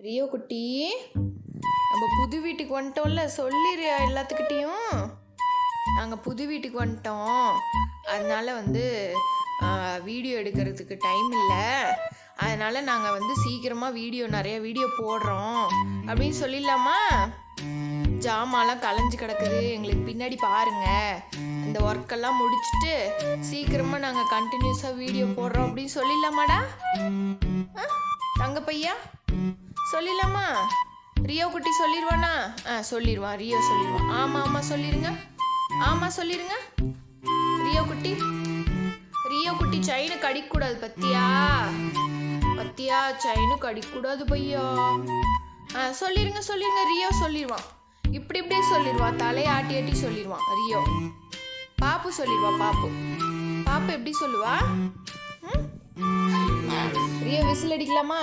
Rio குட்டி, நம்ம புது வீட்டுக்கு வந்துட்டோம்ல, சொல்லிடுறியா எல்லாத்துக்கிட்டேயும்? நாங்கள் புது வீட்டுக்கு வந்துட்டோம், அதனால் வீடியோ எடுக்கிறதுக்கு டைம் இல்லை, அதனால் நாங்கள் சீக்கிரமாக நிறைய வீடியோ போடுறோம் அப்படின்னு சொல்லிடலாமா? ஜாமான்லாம் கலைஞ்சு கிடக்குது, எங்களுக்கு பின்னாடி பாருங்க, இந்த ஒர்க்கெல்லாம் முடிச்சுட்டு சீக்கிரமாக நாங்கள் கண்டினியூஸாக வீடியோ போடுறோம் அப்படின்னு சொல்லிடலாமாடா? தங்க பையா சொல்லிடலாமா? ரியோ குட்டி சொல்லிடுவானா? சொல்லிடுவான், ரியோ சொல்லிடுவான். ஆமாம் ஆமாம் சொல்லிடுங்க, ஆமாம் சொல்லிடுங்க. ரியோ குட்டி செயினு கடிக்கக்கூடாது பத்தியா? செயினு கடிக்கக்கூடாது பையா. சொல்லிடுங்க. ரியோ சொல்லிடுவான், இப்படியே சொல்லிடுவான், தலையை ஆட்டி ஆட்டி சொல்லிடுவான் ரியோ. பாப்பு சொல்லிடுவா, பாப்பு எப்படி சொல்லுவா? ரியோ விசில் அடிக்கலாமா?